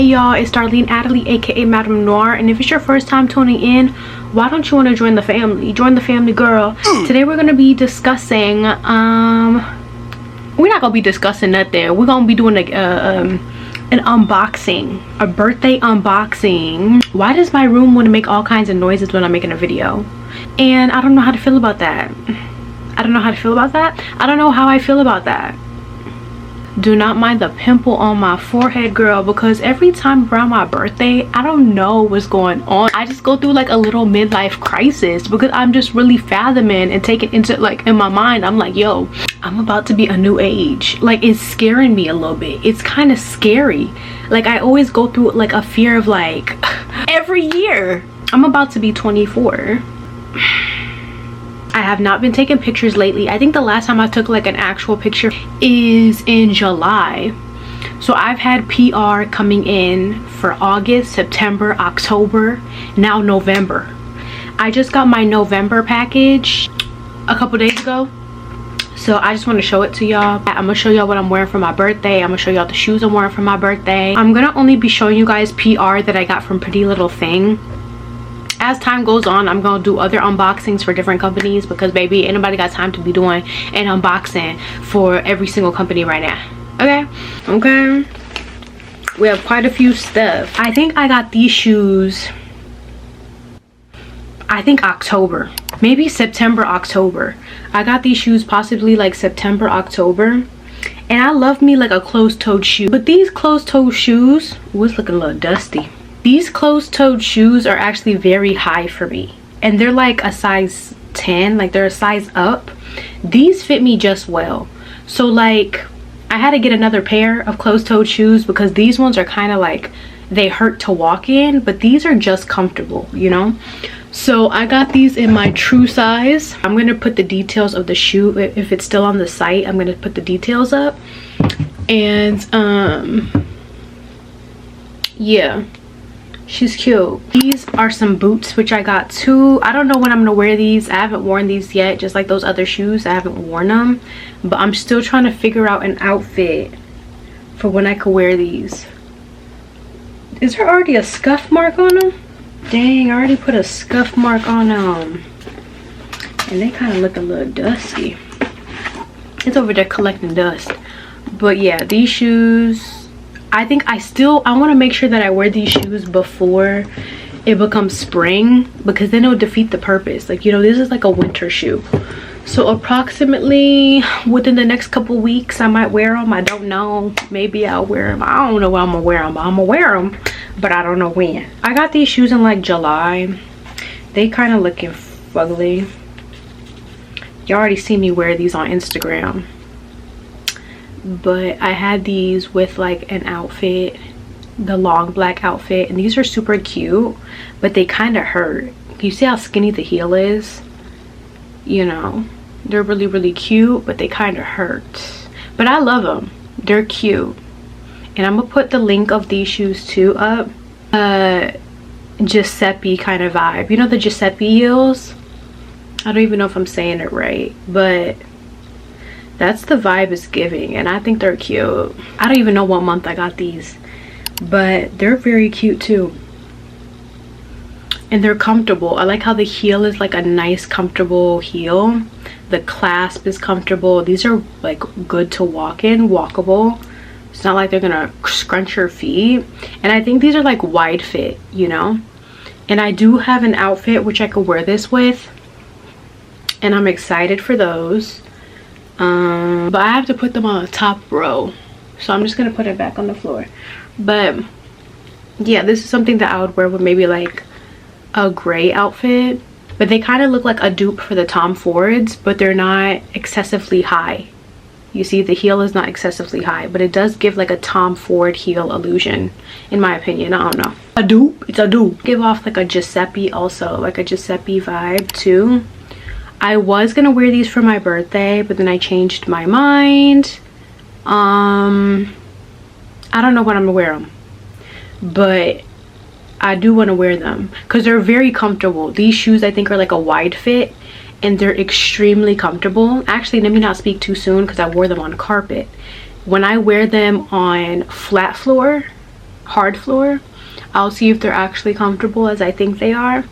y'all, it's Darlene Adderley, aka Madame Noir, and if it's your first time tuning in, why don't you want to join the family? Join the family, girl. Today we're gonna be discussing we're not gonna be discussing nothing. We're gonna be doing like an unboxing, a birthday unboxing. Why does my room want to make all kinds of noises when I'm making a video? And I don't know how to feel about that. I don't know how to feel about that. I don't know how I feel about that. Do not mind the pimple on my forehead, girl, because every time around my birthday, I don't know what's going on. I just go through like a little midlife crisis because I'm just really fathoming and taking into like in my mind, I'm like, yo, I'm about to be a new age. Like, it's scaring me a little bit. It's kind of scary. Like, I always go through like a fear of like every year. I'm about to be 24. I have not been taking pictures lately. I think the last time I took like an actual picture is in July. So I've had PR coming in for August, September, October, now November. I just got my November package a couple days ago. So I just want to show it to y'all. I'm gonna show y'all what I'm wearing for my birthday. I'm gonna show y'all the shoes I'm wearing for my birthday. I'm gonna only be showing you guys PR that I got from Prettylittlething. As time goes on, I'm gonna do other unboxings for different companies because baby, ain't nobody got time to be doing an unboxing for every single company right now. Okay, we have quite a few stuff. I think I got these shoes, I think October, maybe September, October. I got these shoes possibly like September, October, and I love me like a closed-toed shoe, but these closed-toed shoes was looking a little dusty. These closed-toed shoes are actually very high for me, and they're like a size 10, like they're a size up. These fit me just well, so like I had to get another pair of closed-toed shoes because these ones are kind of like, they hurt to walk in, but these are just comfortable, you know. So I got these in my true size. I'm gonna put the details of the shoe, if it's still on the site, I'm gonna put the details up. And yeah, she's cute. These are some boots which I got too. I don't know when I'm gonna wear these. I haven't worn these yet, just like those other shoes. I haven't worn them, but I'm still trying to figure out an outfit for when I could wear these. Is there already a scuff mark on them? Dang, I already put a scuff mark on them, and they kind of look a little dusty. It's over there collecting dust. But yeah, these shoes, I think I want to make sure that I wear these shoes before it becomes spring, because then it'll defeat the purpose. Like, you know, this is like a winter shoe. So approximately within the next couple weeks, I might wear them. I don't know. Maybe I'll wear them. I don't know when I'm gonna wear them, but I'm gonna wear them, but I don't know when. I got these shoes in like July. They kind of looking fugly. You already see me wear these on Instagram. But I had these with like an outfit, the long black outfit, and these are super cute, but they kind of hurt. You see how skinny the heel is? You know, they're really, really cute, but they kind of hurt. But I love them. They're cute. And I'm gonna put the link of these shoes too up. Giuseppe kind of vibe. You know the Giuseppe heels? I don't even know if I'm saying it right, but that's the vibe it's giving, and I think they're cute. I don't even know what month I got these, but they're very cute too. And they're comfortable. I like how the heel is like a nice comfortable heel. The clasp is comfortable. These are like good to walk in, walkable. It's not like they're gonna scrunch your feet. And I think these are like wide fit, you know. And I do have an outfit which I could wear this with, and I'm excited for those. But I have to put them on the top row, so I'm just gonna put it back on the floor. But yeah, this is something that I would wear with maybe like a gray outfit, but they kind of look like a dupe for the Tom Fords, but they're not excessively high. You see, the heel is not excessively high, but it does give like a Tom Ford heel illusion, in my opinion. I don't know, a dupe, it's a dupe. Give off like a Giuseppe, also like a Giuseppe vibe too. I was gonna wear these for my birthday, but then I changed my mind. I don't know when I'm gonna wear them, but I do want to wear them because they're very comfortable. These shoes I think are like a wide fit, and they're extremely comfortable. Actually, let me not speak too soon because I wore them on carpet. When I wear them on flat floor, hard floor. I'll see if they're actually comfortable as I think they are,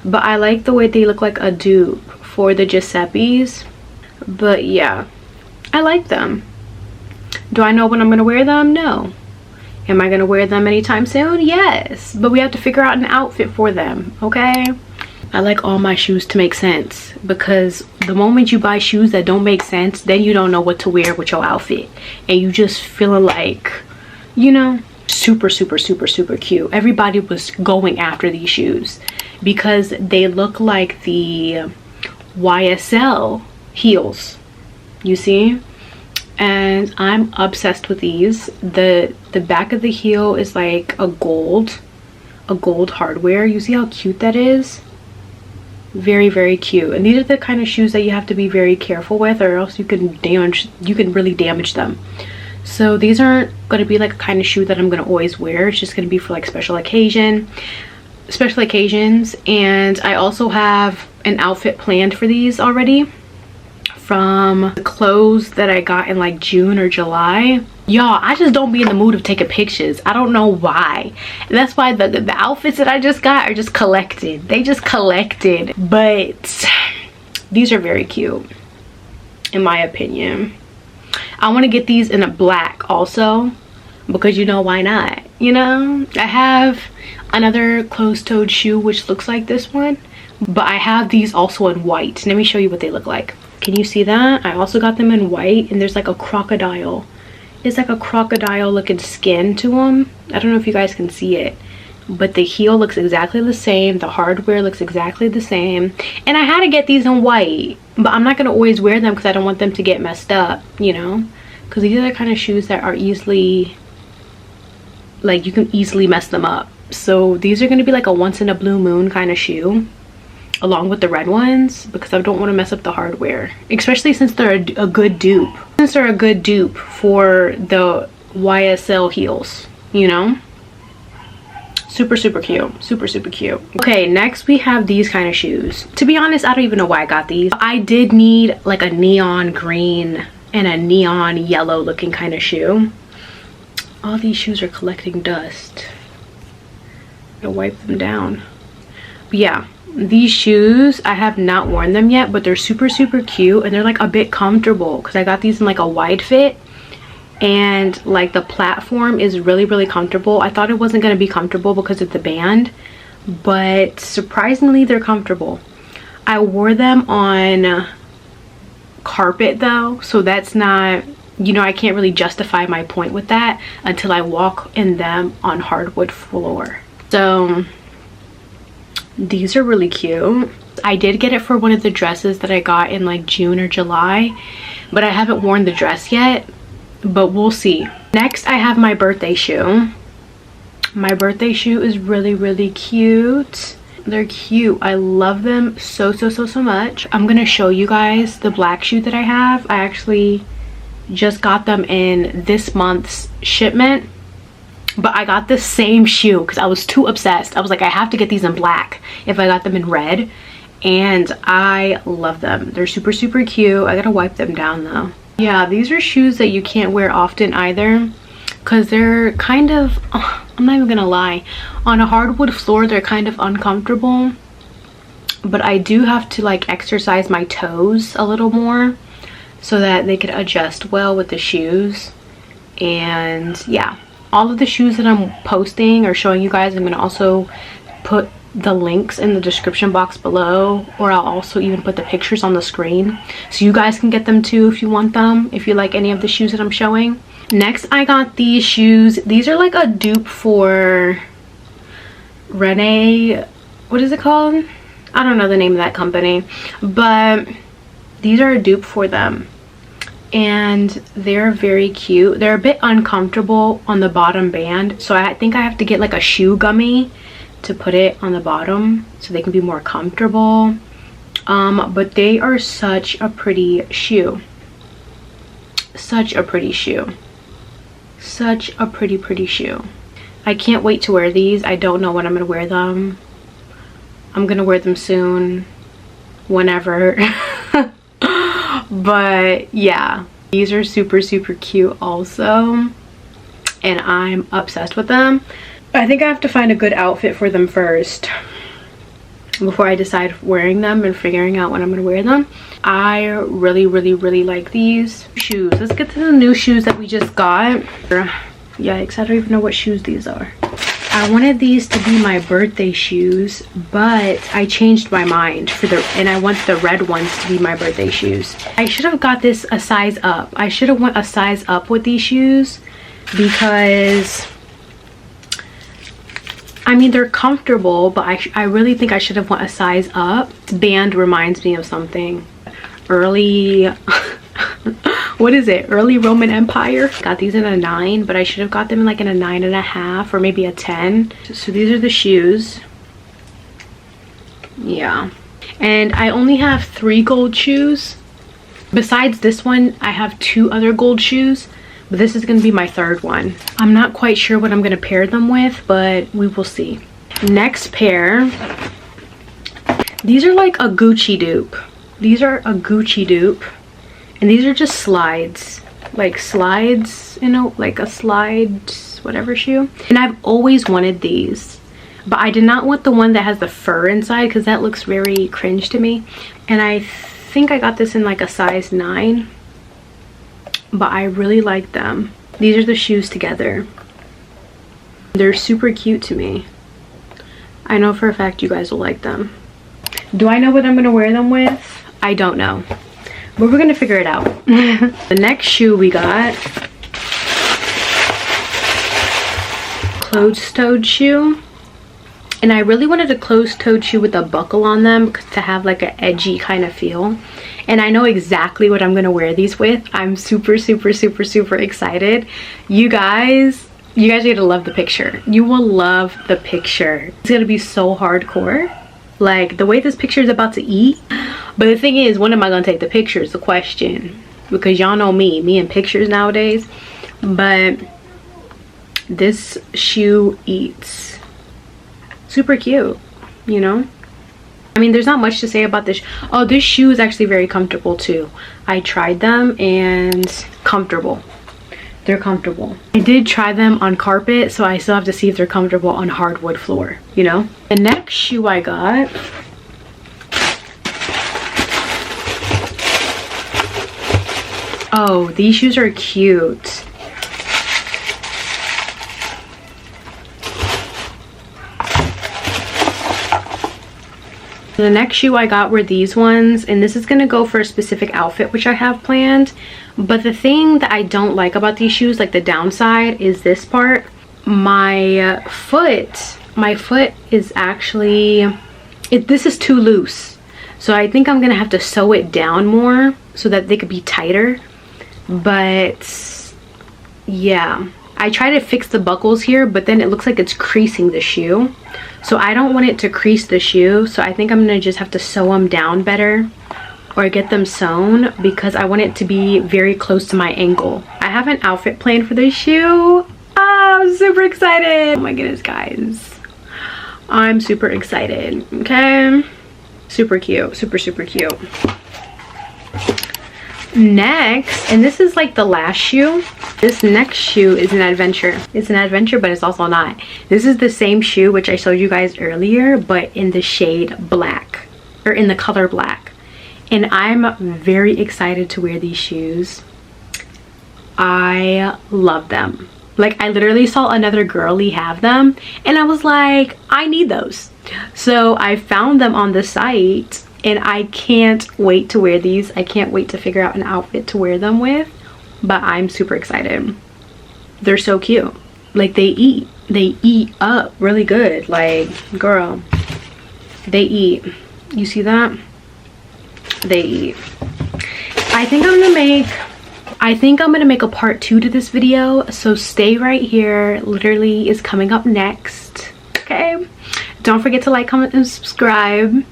but I like the way they look like a dupe for the Giuseppes. But yeah, I like them. Do I know when I'm gonna wear them? No. Am I gonna wear them anytime soon? Yes, but we have to figure out an outfit for them, okay? I like all my shoes to make sense, because the moment you buy shoes that don't make sense, then you don't know what to wear with your outfit, and you just feeling like, you know, super cute. Everybody was going after these shoes because they look like the YSL heels, you see, and I'm obsessed with these. The back of the heel is like a gold hardware. You see how cute that is? Very cute. And these are the kind of shoes that you have to be very careful with, or else you can really damage them. So these aren't going to be like a kind of shoe that I'm going to always wear. It's just going to be for like special occasions. And I also have an outfit planned for these already from the clothes that I got in like June or July. Y'all, I just don't be in the mood of taking pictures. I don't know why. That's why the outfits that I just got are just collected. They just collected. But these are very cute, in my opinion. I want to get these in a black also, because you know, why not? You know, I have another closed-toed shoe which looks like this one, but I have these also in white. Let me show you what they look like. Can you see that? I also got them in white, and there's like a crocodile. It's like a crocodile looking skin to them. I don't know if you guys can see it, but the heel looks exactly the same. The hardware looks exactly the same. And I had to get these in white, but I'm not going to always wear them because I don't want them to get messed up, you know, because these are the kind of shoes that are easily, like, you can easily mess them up. So these are going to be like a once in a blue moon kind of shoe, along with the red ones, because I don't want to mess up the hardware, especially since they're a good dupe. Since they're a good dupe for the YSL heels, you know? Super cute. Super cute. Okay, next we have these kind of shoes. To be honest, I don't even know why I got these. I did need like a neon green and a neon yellow looking kind of shoe. All these shoes are collecting dust. I'll wipe them down. But yeah, these shoes, I have not worn them yet, but they're super cute, and they're like a bit comfortable because I got these in like a wide fit, and like the platform is really comfortable. I thought it wasn't going to be comfortable because of the band, but surprisingly they're comfortable. I wore them on carpet though, so that's not, you know, I can't really justify my point with that until I walk in them on hardwood floor. So these are really cute. I did get it for one of the dresses that I got in like June or July, but I haven't worn the dress yet, but we'll see. Next, I have my birthday shoe. My birthday shoe is really cute. They're cute. I love them so much. I'm gonna show you guys the black shoe that I have. I actually just got them in this month's shipment, but I got the same shoe because I was too obsessed. I was like, I have to get these in black if I got them in red, and I love them. They're super cute. I gotta wipe them down though. Yeah, these are shoes that you can't wear often either, because they're kind of, I'm not even gonna lie, on a hardwood floor they're kind of uncomfortable, but I do have to like exercise my toes a little more so that they could adjust well with the shoes. And yeah, all of the shoes that I'm posting or showing you guys, I'm going to also put the links in the description box below, or I'll also even put the pictures on the screen so you guys can get them too if you want them, if you like any of the shoes that I'm showing. Next, I got these shoes. These are like a dupe for Renee, what is it called? I don't know the name of that company, but these are a dupe for them, and they're very cute. They're a bit uncomfortable on the bottom band, so I think I have to get like a shoe gummy to put it on the bottom so they can be more comfortable. But they are such a pretty shoe. Such a pretty shoe. Such a pretty shoe. I can't wait to wear these. I don't know when I'm gonna wear them. I'm gonna wear them soon, whenever. But yeah, these are super cute also. and I'm obsessed with them. I think I have to find a good outfit for them first before I decide wearing them and figuring out when I'm gonna wear them. I really like these shoes. Let's get to the new shoes that we just got. Yikes, I don't even know what shoes these are. I wanted these to be my birthday shoes, but I changed my mind and I want the red ones to be my birthday shoes. I should have got this a size up. I should have went a size up with these shoes because I mean, they're comfortable, but I really think I should have went a size up. This band reminds me of something. Early, what is it? Early Roman Empire. Got these in a 9, but I should have got them in like in a 9.5 or maybe a 10. So these are the shoes. Yeah. And I only have 3 gold shoes. Besides this one, I have 2 other gold shoes. But this is going to be my 3rd one. I'm not quite sure what I'm going to pair them with, but we will see. Next pair. These are like a Gucci dupe. These are a Gucci dupe. And these are just slides. Like slides, you know, like a slide, whatever shoe. And I've always wanted these. But I did not want the one that has the fur inside because that looks very cringe to me. And I think I got this in like a size 9. But I really like them. These are the shoes together. They're super cute to me. I know for a fact you guys will like them. Do I know what I'm gonna wear them with? I don't know, but we're gonna figure it out. The next shoe we got, closed-toed shoe. And I really wanted a closed-toed shoe with a buckle on them to have like an edgy kind of feel. And I know exactly what I'm gonna wear these with. I'm super excited. You guys are gonna love the picture. You will love the picture. It's gonna be so hardcore. Like the way this picture is about to eat. But the thing is, when am I gonna take the picture is the question. Because y'all know me and pictures nowadays. But this shoe eats. Super cute, you know. I mean, there's not much to say about this. Oh, this shoe is actually very comfortable too. I tried them and comfortable. They're comfortable. I did try them on carpet, so I still have to see if they're comfortable on hardwood floor, you know. The next shoe I got, oh, these shoes are cute. The next shoe I got were these ones, and this is gonna go for a specific outfit which I have planned. But the thing that I don't like about these shoes, like the downside, is this part. My foot is actually, this is too loose. So I think I'm gonna have to sew it down more so that they could be tighter. But yeah, I try to fix the buckles here, but then it looks like it's creasing the shoe. So I don't want it to crease the shoe, so I think I'm gonna just have to sew them down better or get them sewn because I want it to be very close to my ankle. I have an outfit planned for this shoe. I'm super excited. Oh my goodness, guys. I'm super excited, okay? Super cute, super cute. Next, and this is like the last shoe. This next shoe is an adventure. It's an adventure, but it's also not. This is the same shoe which I showed you guys earlier, but in the shade black, or in the color black. And I'm very excited to wear these shoes. I love them. Like, I literally saw another girly have them and I was like, I need those. So I found them on the site and I can't wait to wear these. I can't wait to figure out an outfit to wear them with, but I'm super excited. They're so cute. Like, they eat up really good. Like, girl, they eat. You see that? They eat. I think I'm gonna make a part 2 to this video, so stay right here. Literally is coming up next. Okay, don't forget to like, comment, and subscribe.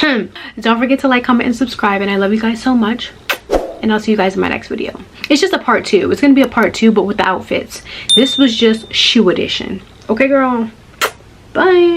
Don't forget to like, comment, and subscribe, and I love you guys so much, and I'll see you guys in my next video. It's just a part 2. It's gonna be a part 2, but with the outfits. This was just shoe edition. Okay, girl, bye.